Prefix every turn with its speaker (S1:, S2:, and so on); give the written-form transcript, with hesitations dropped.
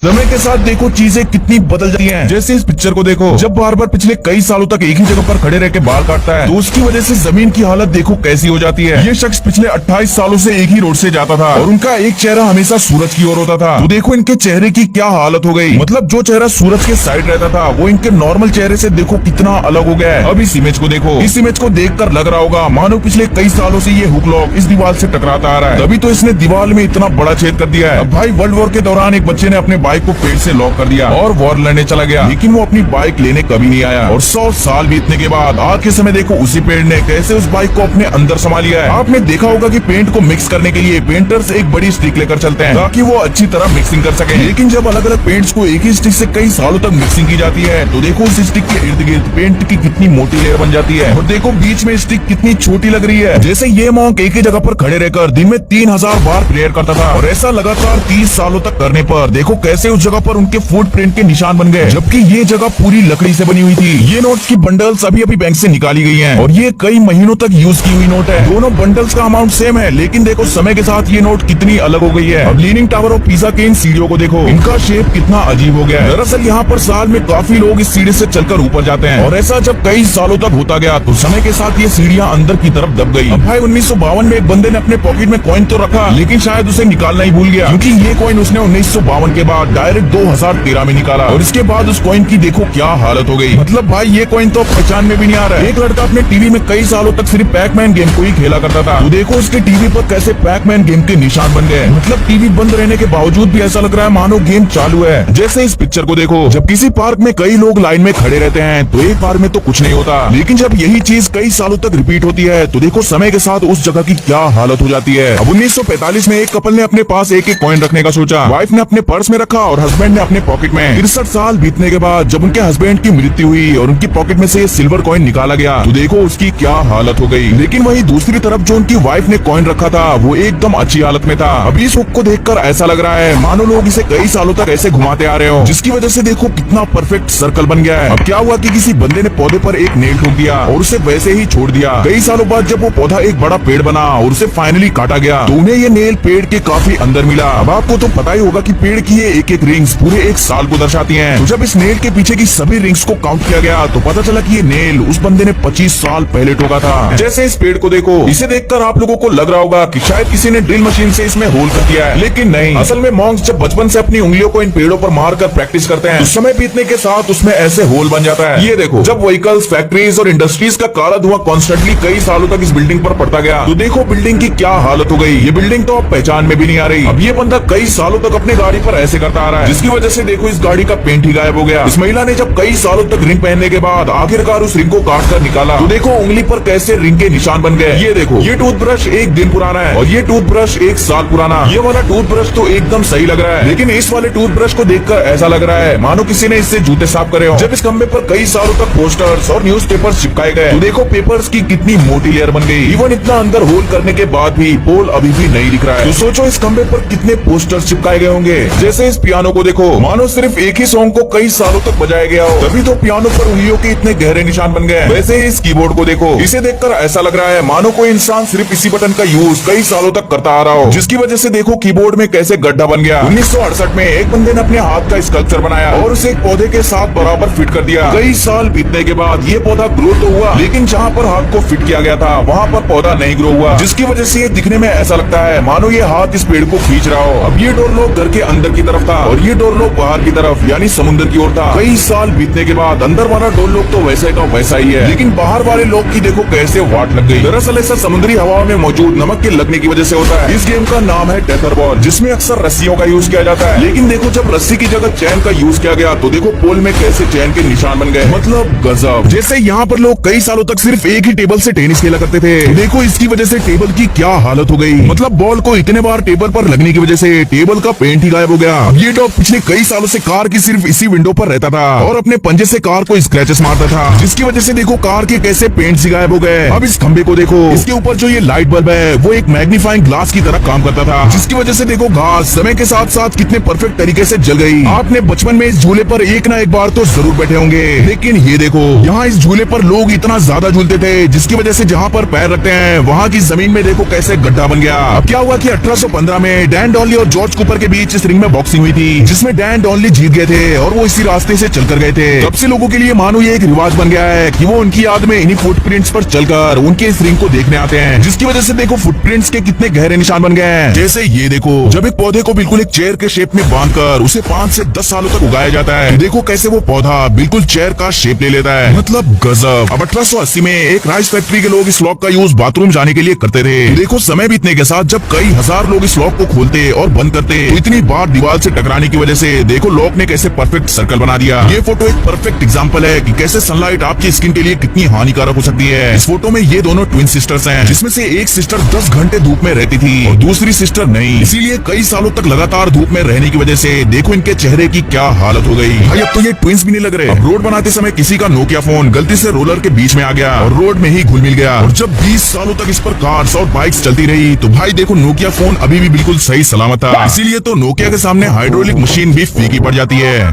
S1: समय के साथ देखो चीजें कितनी बदल जाती हैं। जैसे इस पिक्चर को देखो, जब बार बार पिछले कई सालों तक एक ही जगह पर खड़े रह के बाल काटता है तो उसकी वजह से जमीन की हालत देखो कैसी हो जाती है। ये शख्स पिछले 28 सालों से एक ही रोड से जाता था और उनका एक चेहरा हमेशा सूरज की ओर होता था। तो देखो इनके चेहरे की क्या हालत हो गई। मतलब जो चेहरा सूरज के साइड रहता था वो इनके नॉर्मल चेहरे से देखो कितना अलग हो गया है। अब इस इमेज को देखो, इस इमेज को देखकर लग रहा होगा मानो पिछले कई सालों से ये हुक लॉक इस दीवार से टकराता आ रहा है, तभी तो इसने दीवार में इतना बड़ा छेद कर दिया है। अब भाई वर्ल्ड वॉर के दौरान एक बच्चे ने अपने बाइक को पेड़ से लॉक कर दिया और वॉर लड़ने चला गया, लेकिन वो अपनी बाइक लेने कभी नहीं आया। और 100 साल बीतने के बाद आज के समय देखो उसी पेड़ ने कैसे उस बाइक को अपने अंदर समा लिया है। आपने देखा होगा कि पेंट को मिक्स करने के लिए पेंटर्स एक बड़ी स्टिक लेकर चलते हैं ताकि वो अच्छी तरह मिक्सिंग कर सके, लेकिन जब अलग अलग पेंट्स को एक ही स्टिक से कई सालों तक मिक्सिंग की जाती है तो देखो उस स्टिक के इर्द गिर्द पेंट की कितनी मोटी लेयर बन जाती है और देखो बीच में स्टिक कितनी छोटी लग रही है। जैसे ये मॉन्क एक ही जगह पर खड़े रहकर दिन में 3000 बार प्रेयर करता था और ऐसा लगातार 30 सालों तक करने पर देखो कैसे उस जगह पर उनके फुटप्रिंट के निशान बन गए, जबकि ये जगह पूरी लकड़ी से बनी हुई थी। ये नोट्स की बंडल्स अभी अभी बैंक से निकाली गई हैं और ये कई महीनों तक यूज की हुई नोट है। दोनों बंडल्स का अमाउंट सेम है, लेकिन देखो समय के साथ ये नोट कितनी अलग हो गई है। अब लीनिंग टावर ऑफ पीसा के इन सीढ़ियों को देखो, इनका शेप कितना अजीब हो गया है। दरअसल यहाँ पर साल में काफी लोग इस सीढ़ी से चलकर ऊपर जाते हैं और ऐसा जब कई सालों तक होता गया तो समय के साथ ये सीढ़ियाँ अंदर की तरफ दब गई। अब भाई 1952 में एक बंदे ने अपने पॉकेट में कॉइन तो रखा, लेकिन शायद उसे निकालना ही भूल गया, क्योंकि ये कॉइन उसने 1952 के बाद डायरेक्ट 2013 में निकाला और इसके बाद उस कॉइन की देखो क्या हालत हो गई। मतलब भाई ये कॉइन तो पहचान में भी नहीं आ रहा है। एक लड़का अपने टीवी में कई सालों तक सिर्फ पैकमैन गेम को ही खेला करता था, तो देखो उसके टीवी पर कैसे पैकमैन गेम के निशान बन गए। मतलब टीवी बंद रहने के बावजूद भी ऐसा लग रहा है मानो गेम चालू है। जैसे इस पिक्चर को देखो, जब किसी पार्क में कई लोग लाइन में खड़े रहते हैं तो एक बार में तो कुछ नहीं होता, लेकिन जब यही चीज कई सालों तक रिपीट होती है तो देखो समय के साथ उस जगह की क्या हालत हो जाती है। अब 1945 में एक कपल ने अपने पास एक एक कॉइन रखने का सोचा। वाइफ ने अपने पर्स में रखा और हस्बैंड ने अपने पॉकेट में। 63 साल बीतने के बाद जब उनके हस्बैंड की मृत्यु हुई और उनकी पॉकेट में से ये सिल्वर कॉइन निकाला गया तो देखो उसकी क्या हालत हो गई। लेकिन वही दूसरी तरफ जो उनकी वाइफ ने कॉइन रखा था वो एकदम अच्छी हालत में था। अभी इस हुक को देखकर ऐसा लग रहा है मानो लोग इसे कई सालों तक ऐसे घुमाते आ रहे हो, जिसकी वजह से देखो कितना परफेक्ट सर्कल बन गया है। अब क्या हुआ कि किसी बंदे ने पौधे पर एक नेल ठोक दिया और उसे वैसे ही छोड़ दिया। कई सालों बाद जब वो पौधा एक बड़ा पेड़ बना और उसे फाइनली काटा गया तो उन्हें ये नेल पेड़ के काफी अंदर मिला। अब आपको तो पता ही होगा कि पेड़ की ये एक एक रिंग्स पूरे एक साल को दर्शाती हैं। तो जब इस नेल के पीछे की सभी रिंग्स को काउंट किया गया तो पता चला कि ये नेल उस बंदे ने 25 साल पहले ठोका था। जैसे इस पेड़ को देखो, इसे देखकर आप लोगों को लग रहा होगा कि शायद किसी ने ड्रिल मशीन से इसमें होल कर दिया है, लेकिन नहीं। असल में मॉन्क्स जब बचपन से अपनी उंगलियों को इन पेड़ों पर मारकर प्रैक्टिस करते हैं तो समय बीतने के साथ उसमें ऐसे होल बन जाता है। ये देखो, जब व्हीकल्स, फैक्ट्रीज और इंडस्ट्रीज का काला धुआं कॉन्स्टेंटली कई सालों तक इस बिल्डिंग पर पड़ता गया तो देखो बिल्डिंग की क्या हालत हो गई। ये बिल्डिंग तो अब पहचान में भी नहीं आ रही। अब ये बंदा कई सालों तक अपनी गाड़ी पर ऐसे करता आ रहा है, जिसकी वजह से देखो इस गाड़ी का पेंट ही गायब हो गया। इस महिला ने जब कई सालों तक रिंग पहनने के बाद आखिरकार उस रिंग को काट कर निकाला तो देखो उंगली पर कैसे रिंग के निशान बन गए। ये देखो, ये टूथब्रश एक दिन पुराना है और ये टूथब्रश एक साल पुराना। ये वाला टूथब्रश तो एकदम सही लग रहा है, लेकिन इस वाले टूथब्रश को देखकर ऐसा लग रहा है मानो किसी ने इससे जूते साफ करे हो। जब इस खंबे पर कई सालों तक पोस्टर्स और न्यूज़पेपर्स चिपकाए गए तो देखो पेपर्स की कितनी मोटी लेयर बन गई। इवन इतना अंदर होल करने के बाद भी पोल अभी भी नहीं दिख रहा है। तो सोचो इस खंबे पर कितने पोस्टर्स चिपकाए गए होंगे। जैसे इस पियानो को देखो, मानो सिर्फ एक ही सॉन्ग को कई सालों तक बजाया गया हो, तभी तो पियानो पर उंगलियों के इतने गहरे निशान बन गए। वैसे ही इस कीबोर्ड को देखो, इसे देखकर ऐसा लग रहा है मानो कोई इंसान सिर्फ इसी बटन का यूज कई सालों तक करता आ रहा हो, जिसकी वजह से देखो कीबोर्ड में कैसे गड्ढा बन गया। 1968 में एक बंदे ने अपने हाथ का स्कल्पचर बनाया और उसे एक पौधे के साथ बराबर फिट कर दिया। कई साल बीतने के बाद ये पौधा ग्रो तो हुआ, लेकिन जहाँ पर हाथ को फिट किया गया था वहाँ पर पौधा नहीं ग्रो हुआ, जिसकी वजह से ये दिखने में ऐसा लगता है मानो ये हाथ इस पेड़ को खींच रहा हो। अब ये डोर लॉक घर के अंदर की तरफ था और ये डोर लॉक बाहर की तरफ यानी समुद्र की ओर था। कई साल बीतने के बाद अंदर वाला डोर लॉक तो वैसे का वैसा ही है, लेकिन बाहर वाले लोग की देखो कैसे वाट लग गई। दरअसल ऐसा समुद्री हवाओं में मौजूद नमक के लगने की वजह से होता है। इस गेम का नाम है टेथर बॉल, जिसमें अक्सर रस्सियों का यूज किया जाता है, लेकिन देखो जब रस्सी की जगह चैन का यूज किया गया तो देखो पोल में कैसे चैन के निशान बन गए। मतलब गजब। जैसे यहाँ पर लोग कई सालों तक सिर्फ एक ही टेबल से टेनिस खेला करते थे, देखो इसकी वजह से टेबल की क्या हालत हो गई। मतलब बॉल को इतने बार टेबल पर लगने की वजह से टेबल का पेंट ही गायब हो गया। ये डॉग पिछले कई सालों से कार की सिर्फ इसी विंडो पर रहता था और अपने पंजे से कार को स्क्रैचेस मारता था, जिसकी वजह से देखो कार के कैसे पेंट ही गायब हो गए। अब इस खंबे को देखो, इसके ऊपर जो ये लाइट बल्ब है वो एक मैग्नीफाइंग ग्लास की तरह काम करता था, जिसकी वजह से देखो घास समय के साथ साथ कितने परफेक्ट तरीके से जल गई। आपने बचपन में इस झूले पर एक ना एक बार तो जरूर बैठे होंगे, लेकिन ये देखो यहाँ इस झूले पर लोग इतना ज्यादा झूलते थे जिसकी वजह से जहाँ पर पैर रखते हैं वहाँ की जमीन में देखो कैसे गड्ढा बन गया। अब क्या हुआ कि 1815 में डैन डॉली और जॉर्ज कूपर के बीच इस रिंग में बॉक्सिंग हुई थी जिसमें डैन डॉनली जीत गए थे और वो इसी रास्ते से चलकर गए थे। तब से लोगों के लिए मानो ये एक रिवाज बन गया है कि वो उनकी याद में इन्हीं फुटप्रिंट्स पर चलकर उनके इस रिंग को देखने आते हैं, जिसकी वजह से देखो फुटप्रिंट्स के कितने गहरे निशान बन गए हैं। जैसे ये देखो, जब एक पौधे को बिल्कुल एक चेयर के शेप में बांधकर उसे 5 से 10 सालों तक उगाया जाता है, तो देखो कैसे वो पौधा बिल्कुल चेयर का शेप ले लेता है। मतलब गजब। अब 1880 में एक राइस फैक्ट्री के लोग इस लॉक का यूज बाथरूम जाने के लिए करते थे। देखो समय बीतने के साथ जब कई हजार लोग इस लॉक को खोलते और बंद करते, तो इतनी बार दीवार से टकराने की वजह से देखो लॉक ने कैसे परफेक्ट सर्कल बना दिया। ये फोटो एक परफेक्ट एग्जांपल है कि कैसे सनलाइट आपकी स्किन के लिए कितनी हानिकारक हो सकती है। इस फोटो में ये दोनों ट्विन सिस्टर्स हैं, जिसमें से एक सिस्टर 10 घंटे धूप में रहती थी और दूसरी सिस्टर नहीं। इसीलिए कई सालों तक लगातार धूप में रहने की वजह से देखो इनके चेहरे की क्या हालत हो गई। भाई अब तो ये ट्विंस भी नहीं लग रहे। अब रोड बनाते समय किसी का नोकिया फोन गलती से रोलर के बीच में आ गया और रोड में ही घुल मिल गया, और जब 20 सालों तक इस पर कार्स और बाइक्स चलती रही तो भाई देखो नोकिया फोन अभी भी बिल्कुल सही सलामत था। इसीलिए तो नोकिया के सामने हाइड्रोलिक मशीन भी फीकी पड़ जाती है।